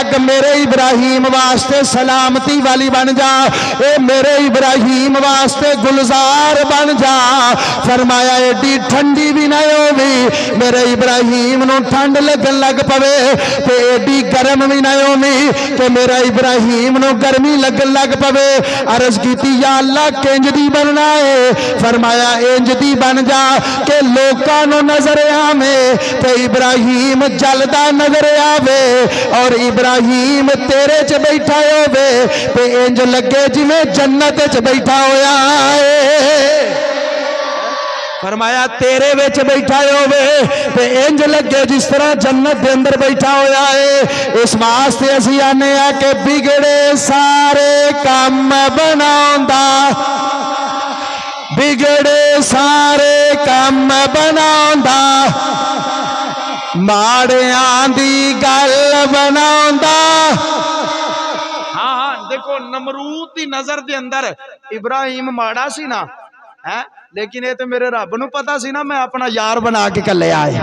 اگ میرے ابراہیم واسطے سلامتی والی بن جا، اے میرے ابراہیم واسطے گلزار بن جا۔ فرمایا ایڈی ٹھنڈی بھی نہ ہووی میرے ابراہیم نو ٹھنڈ لگن لگ پوے، تے ایڈی گرم بھی نہ ہووی کہ میرا ابراہیم نو گرمی لگن لگ پوے۔ عرض کیتی یا اللہ کنج دی بننا ہے؟ فرمایا انج دی بن جا کہ لوکاں نو نظر آوے تے ابراہیم جلدا نظر آوے، اور ابراہیم تیرے چ بیٹھا ہووے تے انج لگے جویں جنت چ بیٹھا ہویا ہے۔ فرمایا تیرے وچ بیٹھا ہووے تے انج لگے جس طرح جنت دے اندر بیٹھا ہویا ہے۔ اس واسطے اسی آنے آ کہ بگڑے سارے کام بناوندا، بگڑے سارے کام بناوندا، ماڑیاں دی گل بناوندا۔ ہاں دیکھو نمرود دی نظر دے اندر ابراہیم ماڑا سی نا، لیکن یہ تو میرے رب نو پتا سی نا میں اپنا یار بنا کے کلے آئے،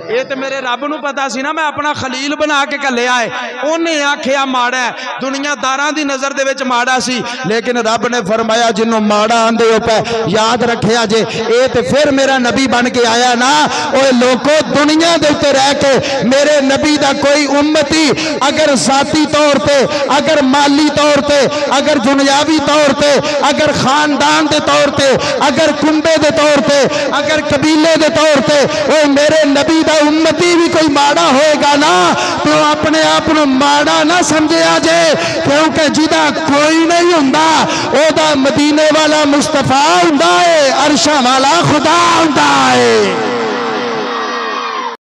یہ تو میرے رب نو پتا سی نا میں اپنا خلیل بنا کے کلے آئے۔ انہیں آکھیا ماڑا ہے، دنیا داراں دی نظر دے وچ ماڑا سی، لیکن رب نے فرمایا جنوں ماڑا آندے ہو پہ یاد رکھیا جے اے تے پھر میرا نبی بن کے آیا نا۔ اوے لوگو دنیا دے تے رہ کے میرے نبی دا کوئی امتی اگر ذاتی طور تے، اگر مالی طور تے، اگر دنیاوی طور تے، اگر خاندان دے طور تے، اگر کنبے دے طور تے، اگر قبیلے دے طور تے او میرے نبی دا امتی بھی کوئی ماڑا ہوئے گا نا تو اپنے آپ نو ماڑا نہ سمجھے آجے، کیونکہ جدا کوئی نہیں ہوندا او دا مدینے والا مصطفیٰ ہوندا ہے، عرشہ والا خدا ہوندا ہے۔